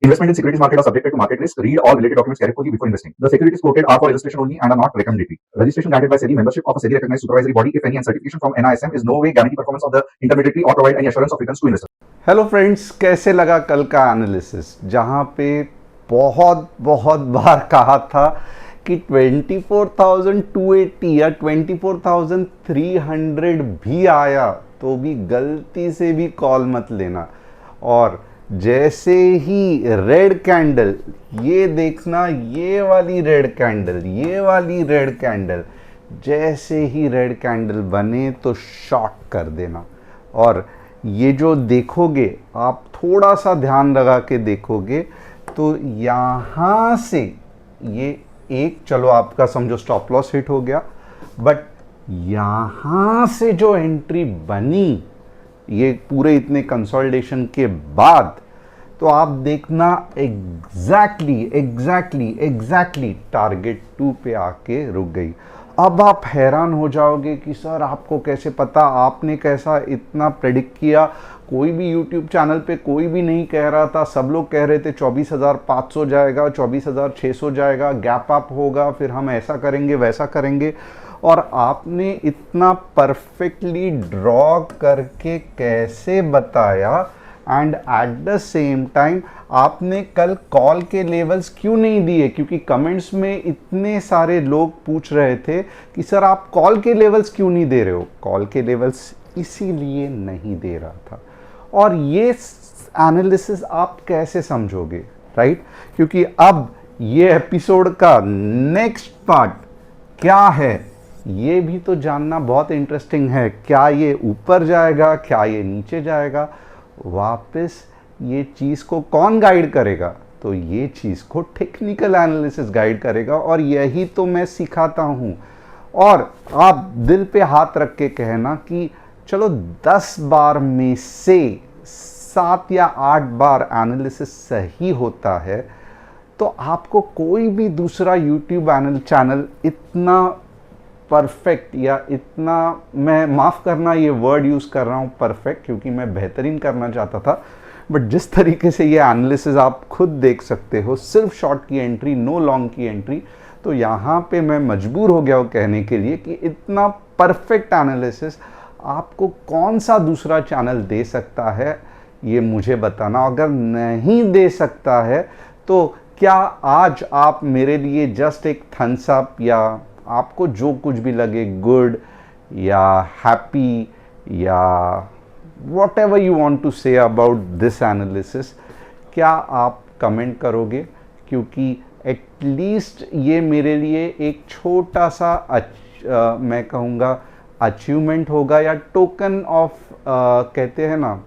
Investment in securities market are subjected to market risk. Read all related documents carefully before investing. The securities quoted are for illustration only and are not recommendatory. Registration granted by SEBI. Membership of a SEBI recognized supervisory body, if any, and certification from NISM is no way guarantee performance of the intermediary or provide any assurance of returns to investors. Hello friends, कैसे लगा कल का analysis, जहां पे बहुत बहुत बार कहा था कि 24,280 या 24,300 भी आया तो भी गलती से भी कॉल मत लेना। और जैसे ही रेड कैंडल, ये देखना, ये वाली रेड कैंडल जैसे ही रेड कैंडल बने तो शॉर्ट कर देना। और ये जो देखोगे, आप थोड़ा सा ध्यान लगा के देखोगे तो यहाँ से ये एक, चलो आपका समझो स्टॉप लॉस हिट हो गया, बट यहाँ से जो एंट्री बनी ये पूरे इतने कंसोलिडेशन के बाद, तो आप देखना एग्जैक्टली टारगेट 2 पे आके रुक गई। अब आप हैरान हो जाओगे कि सर आपको कैसे पता, आपने कैसा इतना प्रेडिक्ट किया। कोई भी यूट्यूब चैनल पे कोई भी नहीं कह रहा था, सब लोग कह रहे थे 24,500 जाएगा, 24,600 जाएगा, गैप अप होगा, फिर हम ऐसा करेंगे वैसा करेंगे। और आपने इतना परफेक्टली ड्रॉ करके कैसे बताया, and at the same time आपने कल कॉल के लेवल्स क्यों नहीं दिए? क्योंकि कमेंट्स में इतने सारे लोग पूछ रहे थे कि सर आप कॉल के लेवल्स क्यों नहीं दे रहे हो। कॉल के लेवल्स इसीलिए नहीं दे रहा था। और ये एनालिसिस आप कैसे समझोगे, राइट? क्योंकि अब ये एपिसोड का नेक्स्ट पार्ट क्या है, ये भी तो जानना बहुत इंटरेस्टिंग है। क्या ये ऊपर जाएगा, क्या ये नीचे जाएगा, वापस ये चीज़ को कौन गाइड करेगा? तो ये चीज़ को टेक्निकल एनालिसिस गाइड करेगा। और यही तो मैं सिखाता हूँ। और आप दिल पे हाथ रख के कहना कि चलो 10 बार में से 7 या 8 बार एनालिसिस सही होता है, तो आपको कोई भी दूसरा यूट्यूब चैनल इतना परफेक्ट, या इतना, मैं माफ़ करना ये वर्ड यूज़ कर रहा हूँ परफेक्ट, क्योंकि मैं बेहतरीन करना चाहता था, बट जिस तरीके से ये एनालिसिस आप खुद देख सकते हो, सिर्फ शॉर्ट की एंट्री, नो लॉन्ग की एंट्री, तो यहाँ पे मैं मजबूर हो गया हूँ कहने के लिए कि इतना परफेक्ट एनालिसिस आपको कौन सा दूसरा चैनल दे सकता है, ये मुझे बताना। अगर नहीं दे सकता है तो क्या आज आप मेरे लिए जस्ट एक थम्स अप, या आपको जो कुछ भी लगे, गुड या हैप्पी या whatever you want to say about this analysis, क्या आप कमेंट करोगे? क्योंकि एटलीस्ट ये मेरे लिए एक छोटा सा मैं कहूँगा अचीवमेंट होगा, या टोकन ऑफ, कहते हैं ना,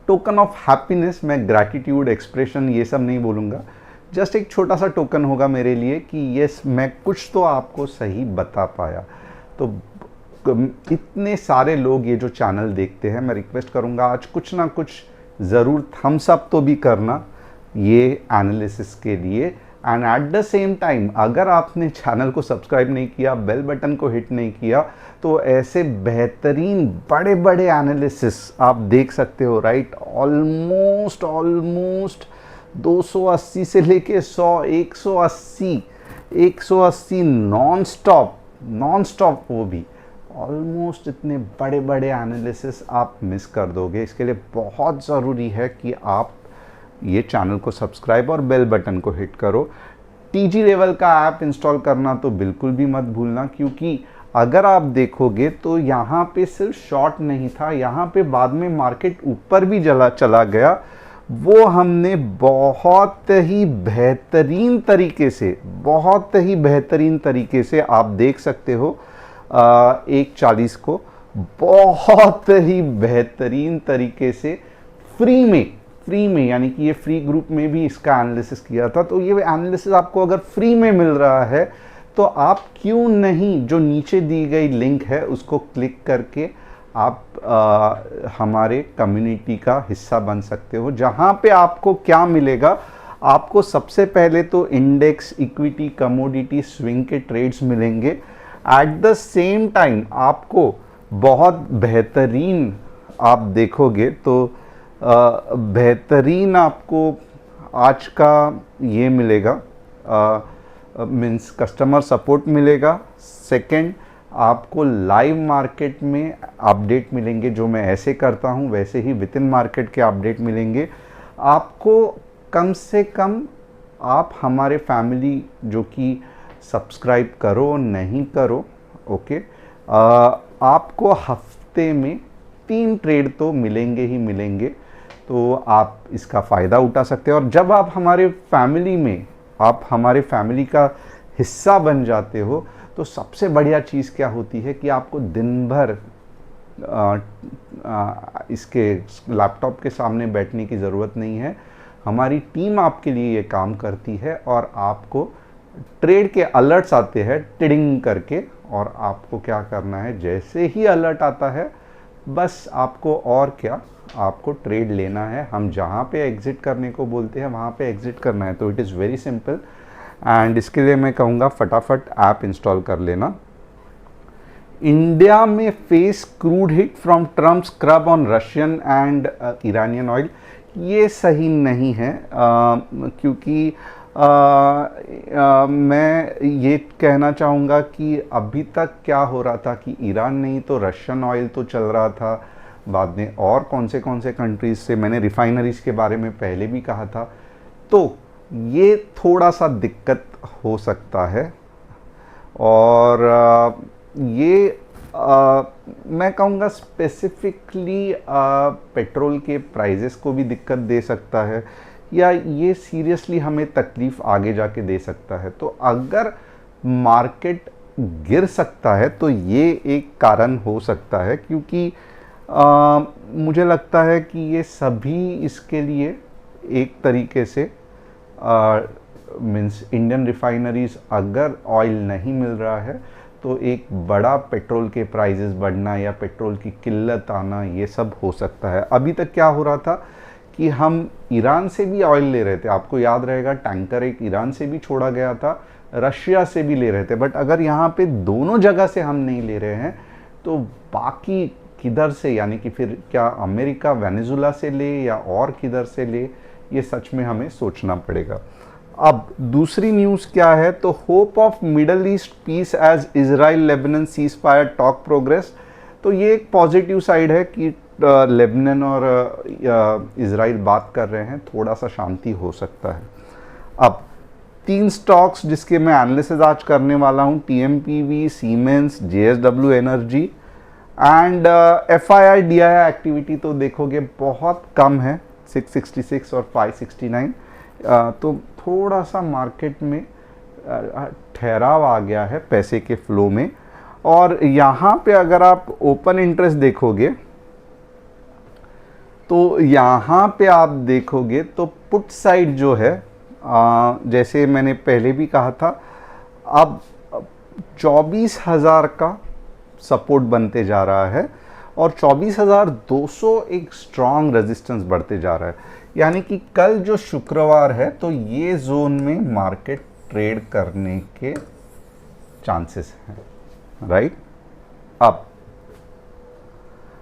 टोकन ऑफ हैप्पीनेस। मैं ग्रैटिट्यूड, एक्सप्रेशन ये सब नहीं बोलूँगा, जस्ट एक छोटा सा टोकन होगा मेरे लिए कि यस, मैं कुछ तो आपको सही बता पाया। तो इतने सारे लोग ये जो चैनल देखते हैं, मैं रिक्वेस्ट करूँगा आज कुछ ना कुछ ज़रूर थम्स अप तो भी करना ये एनालिसिस के लिए। And at the same time, अगर आपने चैनल को सब्सक्राइब नहीं किया, बेल बटन को हिट नहीं किया, तो ऐसे बेहतरीन बड़े बड़े एनालिसिस आप देख सकते हो, राइट? ऑलमोस्ट 280 से लेके 100, 180 नॉन स्टॉप, वो भी ऑलमोस्ट इतने बड़े बड़े एनालिसिस आप मिस कर दोगे। इसके लिए बहुत ज़रूरी है कि आप ये चैनल को सब्सक्राइब और बेल बटन को हिट करो। टीजी लेवल का ऐप इंस्टॉल करना तो बिल्कुल भी मत भूलना, क्योंकि अगर आप देखोगे तो यहाँ पे सिर्फ शॉर्ट नहीं था, यहाँ पे बाद में मार्केट ऊपर भी चला गया। वो हमने बहुत ही बेहतरीन तरीके से आप देख सकते हो 140 को बहुत ही बेहतरीन तरीके से फ्री में, यानी कि ये फ्री ग्रुप में भी इसका एनालिसिस किया था। तो ये एनालिसिस आपको अगर फ्री में मिल रहा है तो आप क्यों नहीं, जो नीचे दी गई लिंक है उसको क्लिक करके आप हमारे कम्युनिटी का हिस्सा बन सकते हो, जहाँ पे आपको क्या मिलेगा। आपको सबसे पहले तो इंडेक्स, इक्विटी, कमोडिटी, स्विंग के ट्रेड्स मिलेंगे। एट द सेम टाइम आपको बहुत बेहतरीन, आप देखोगे तो बेहतरीन आपको आज का ये मिलेगा, मीन्स कस्टमर सपोर्ट मिलेगा। सेकंड, आपको लाइव मार्केट में अपडेट मिलेंगे, जो मैं ऐसे करता हूँ वैसे ही विद इन मार्केट के अपडेट मिलेंगे आपको। कम से कम आप हमारे फैमिली जो कि सब्सक्राइब करो नहीं करो, ओके, आपको हफ्ते में 3 ट्रेड तो मिलेंगे ही मिलेंगे, तो आप इसका फ़ायदा उठा सकते हैं। और जब आप हमारे फैमिली का हिस्सा बन जाते हो तो सबसे बढ़िया चीज़ क्या होती है कि आपको दिन भर इसके लैपटॉप के सामने बैठने की ज़रूरत नहीं है। हमारी टीम आपके लिए ये काम करती है और आपको ट्रेड के अलर्ट्स आते हैं टिडिंग करके, और आपको क्या करना है, जैसे ही अलर्ट आता है बस आपको और क्या, आपको ट्रेड लेना है। हम जहाँ पे एग्ज़िट करने को बोलते हैं वहाँ पे एग्ज़िट करना है। तो it is very simple, and इसके लिए मैं कहूँगा फटाफट ऐप इंस्टॉल कर लेना। इंडिया में face crude hit from Trump scrub on Russian and Iranian oil, ये सही नहीं है, क्योंकि मैं ये कहना चाहूँगा कि अभी तक क्या हो रहा था कि ईरान नहीं तो रशियन ऑयल तो चल रहा था, बाद में और कौन से कंट्रीज़ से, मैंने रिफाइनरीज़ के बारे में पहले भी कहा था। तो ये थोड़ा सा दिक्कत हो सकता है, और ये मैं कहूँगा स्पेसिफिकली पेट्रोल के प्राइजेस को भी दिक्कत दे सकता है, या ये सीरियसली हमें तकलीफ़ आगे जाके दे सकता है। तो अगर मार्केट गिर सकता है तो ये एक कारण हो सकता है, क्योंकि मुझे लगता है कि ये सभी इसके लिए एक तरीके से मीन्स इंडियन रिफाइनरीज अगर ऑयल नहीं मिल रहा है तो एक बड़ा पेट्रोल के प्राइजेस बढ़ना या पेट्रोल की किल्लत आना, ये सब हो सकता है। अभी तक क्या हो रहा था कि हम ईरान से भी ऑयल ले रहे थे, आपको याद रहेगा टैंकर एक ईरान से भी छोड़ा गया था, रशिया से भी ले रहे थे, बट अगर यहाँ पे दोनों जगह से हम नहीं ले रहे हैं तो बाकी किधर से, यानी कि फिर क्या अमेरिका वेनेजुला से ले या और किधर से ले, ये सच में हमें सोचना पड़ेगा। अब दूसरी न्यूज़ क्या है, तो hope of Middle East peace as Israel Lebanon ceasefire talk progress. तो ये एक पॉजिटिव साइड है कि लेबनान और इजराइल बात कर रहे हैं, थोड़ा सा शांति हो सकता है। अब 3 स्टॉक्स जिसके मैं एनालिसिस आज करने वाला हूँ, TMPV, siemens, JSW energy and FII DII activity तो देखोगे बहुत कम है, 666 और 569, तो थोड़ा सा मार्केट में ठहराव आ गया है पैसे के फ्लो में। और यहाँ पे अगर आप ओपन इंटरेस्ट देखोगे तो यहाँ पे आप देखोगे तो पुट साइड जो है, जैसे मैंने पहले भी कहा था, अब 24,000 का सपोर्ट बनते जा रहा है और 24,200 एक स्ट्रॉन्ग रेजिस्टेंस बढ़ते जा रहा है, यानी कि कल जो शुक्रवार है तो ये जोन में मार्केट ट्रेड करने के चांसेस हैं, राइट। अब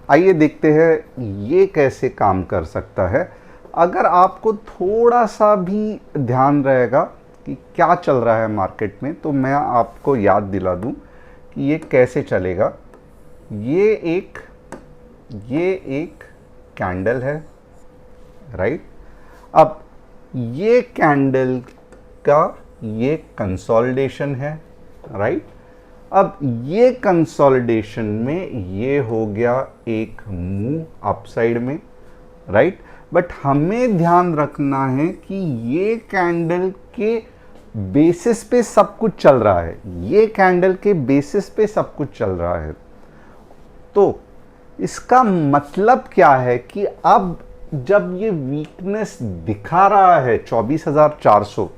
आइए देखते हैं ये कैसे काम कर सकता है। अगर आपको थोड़ा सा भी ध्यान रहेगा कि क्या चल रहा है मार्केट में, तो मैं आपको याद दिला दूं कि ये कैसे चलेगा। ये एक कैंडल है, राइट। अब ये कैंडल का ये कंसोलिडेशन है, राइट। अब ये कंसोलिडेशन में ये हो गया एक मूव अपसाइड में, राइट। बट हमें ध्यान रखना है कि ये कैंडल के बेसिस पे सब कुछ चल रहा है, ये कैंडल के बेसिस पे सब कुछ चल रहा है। तो इसका मतलब क्या है कि अब जब ये वीकनेस दिखा रहा है 24,400,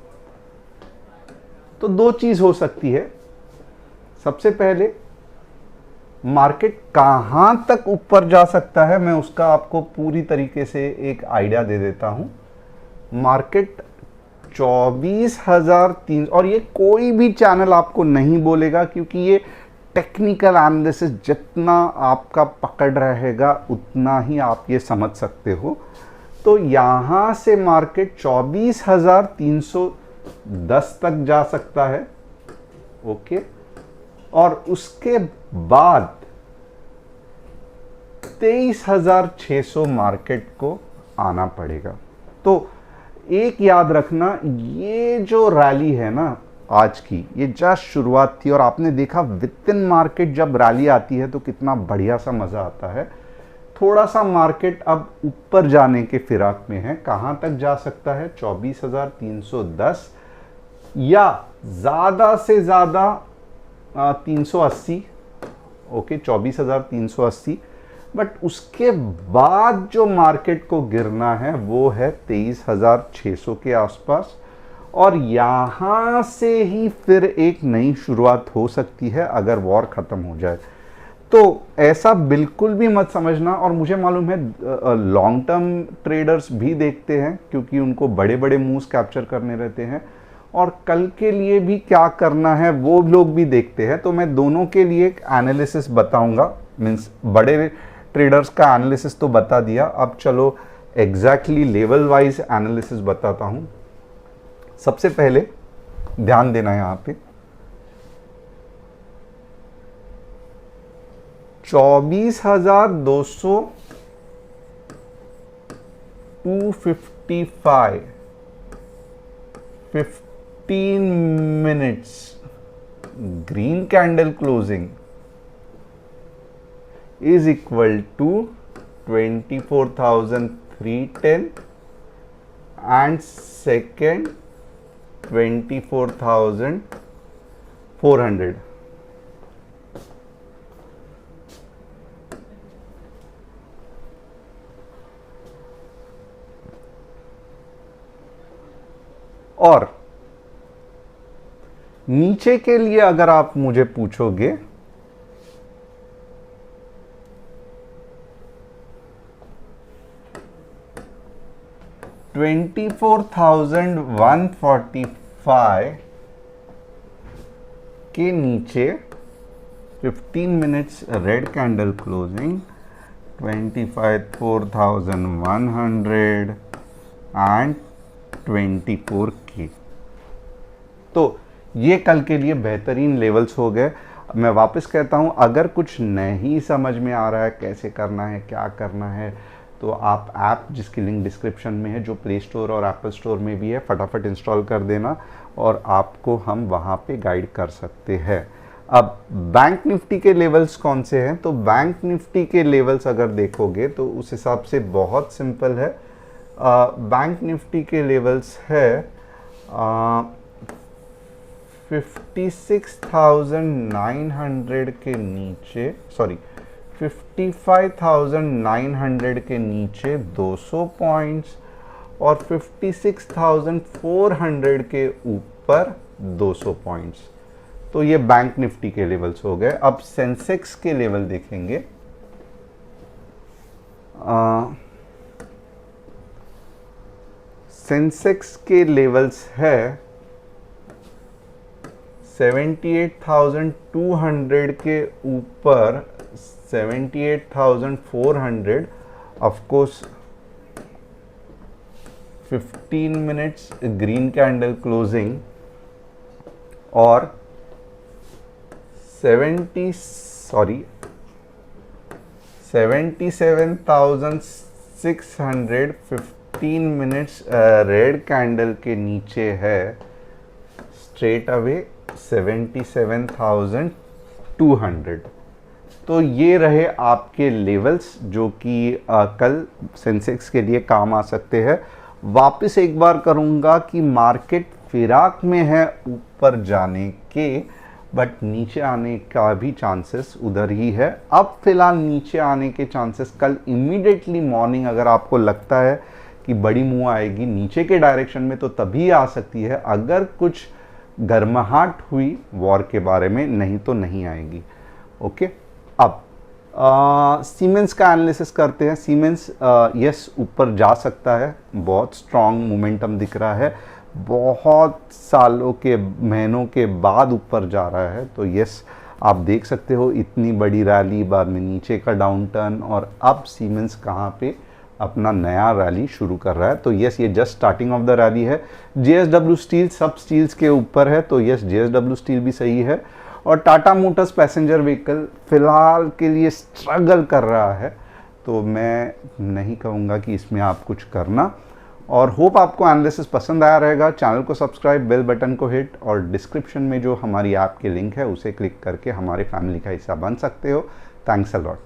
तो 2 चीज हो सकती है। सबसे पहले मार्केट कहां तक ऊपर जा सकता है, मैं उसका आपको पूरी तरीके से एक आइडिया दे देता हूं। मार्केट 24,300, और ये कोई भी चैनल आपको नहीं बोलेगा क्योंकि ये टेक्निकल एनालिसिस जितना आपका पकड़ रहेगा उतना ही आप ये समझ सकते हो। तो यहाँ से मार्केट 24,310 तक जा सकता है, ओके, और उसके बाद 23,600 मार्केट को आना पड़ेगा। तो एक याद रखना, ये जो रैली है ना आज की, ये जस्ट शुरुआत थी, और आपने देखा विद इन मार्केट जब रैली आती है तो कितना बढ़िया सा मज़ा आता है। थोड़ा सा मार्केट अब ऊपर जाने के फिराक में है। कहाँ तक जा सकता है? 24,310 या ज़्यादा से ज़्यादा 380, ओके, 24,380। बट उसके बाद जो मार्केट को गिरना है वो है 23,600 के आसपास, और यहाँ से ही फिर एक नई शुरुआत हो सकती है अगर वॉर ख़त्म हो जाए। तो ऐसा बिल्कुल भी मत समझना। और मुझे मालूम है लॉन्ग टर्म ट्रेडर्स भी देखते हैं, क्योंकि उनको बड़े बड़े मूव्स कैप्चर करने रहते हैं, और कल के लिए भी क्या करना है वो लोग भी देखते हैं। तो मैं दोनों के लिए एक एनालिसिस बताऊंगा। मीन्स बड़े ट्रेडर्स का एनालिसिस तो बता दिया, अब चलो एग्जैक्टली लेवल वाइज एनालिसिस बताता हूं। सबसे पहले ध्यान देना है यहाँ पे 24,200 255 15 minutes green candle closing is equal to 24,310 and second 24,400. और नीचे के लिए अगर आप मुझे पूछोगे $24,145 के नीचे 15 minutes red candle closing 25,4,100 and 24K। तो ये कल के लिए बेहतरीन लेवल्स हो गए। मैं वापस कहता हूँ, अगर कुछ नहीं समझ में आ रहा है कैसे करना है, क्या करना है, तो आप ऐप जिसकी लिंक डिस्क्रिप्शन में है, जो प्ले स्टोर और एप्पल स्टोर में भी है, फटाफट इंस्टॉल कर देना और आपको हम वहाँ पे गाइड कर सकते हैं। अब बैंक निफ्टी के लेवल्स कौन से हैं? तो बैंक निफ्टी के लेवल्स अगर देखोगे तो उस हिसाब से बहुत सिंपल है। बैंक निफ्टी के लेवल्स है 56,900 के नीचे, सॉरी 55,900 के नीचे 200 पॉइंट्स और 56,400 के ऊपर 200 पॉइंट्स। तो ये बैंक निफ्टी के लेवल्स हो गए। अब सेंसेक्स के लेवल देखेंगे। सेंसेक्स के लेवल्स है 78,200 के ऊपर 78,400, of course 15 minutes green candle closing और 77,600 15 मिनट्स रेड कैंडल के नीचे है स्ट्रेट अवे 77,200। तो ये रहे आपके लेवल्स जो कि कल सेंसेक्स के लिए काम आ सकते हैं। वापस एक बार करूँगा कि मार्केट फिराक में है ऊपर जाने के, बट नीचे आने का भी चांसेस उधर ही है। अब फिलहाल नीचे आने के चांसेस कल इमीडिएटली मॉर्निंग अगर आपको लगता है कि बड़ी मूव आएगी नीचे के डायरेक्शन में, तो तभी आ सकती है अगर कुछ गर्माहट हुई वॉर के बारे में, नहीं तो नहीं आएगी। ओके, अब सीमेंस का एनालिसिस करते हैं। सीमेंस यस ऊपर जा सकता है, बहुत स्ट्रॉन्ग मोमेंटम दिख रहा है, बहुत सालों के महीनों के बाद ऊपर जा रहा है। तो यस आप देख सकते हो इतनी बड़ी रैली, बाद में नीचे का डाउन टर्न, और अब सीमेंस कहाँ पे अपना नया रैली शुरू कर रहा है। तो यस, ये just starting of the rally है। JSW स्टील सब स्टील्स के ऊपर है, तो यस JSW स्टील भी सही है। और टाटा मोटर्स पैसेंजर व्हीकल फिलहाल के लिए स्ट्रगल कर रहा है, तो मैं नहीं कहूँगा कि इसमें आप कुछ करना। और होप आपको एनालिसिस पसंद आया रहेगा। चैनल को सब्सक्राइब, बेल बटन को हिट, और डिस्क्रिप्शन में जो हमारी ऐप की लिंक है उसे क्लिक करके हमारे फैमिली का हिस्सा बन सकते हो। Thanks a lot.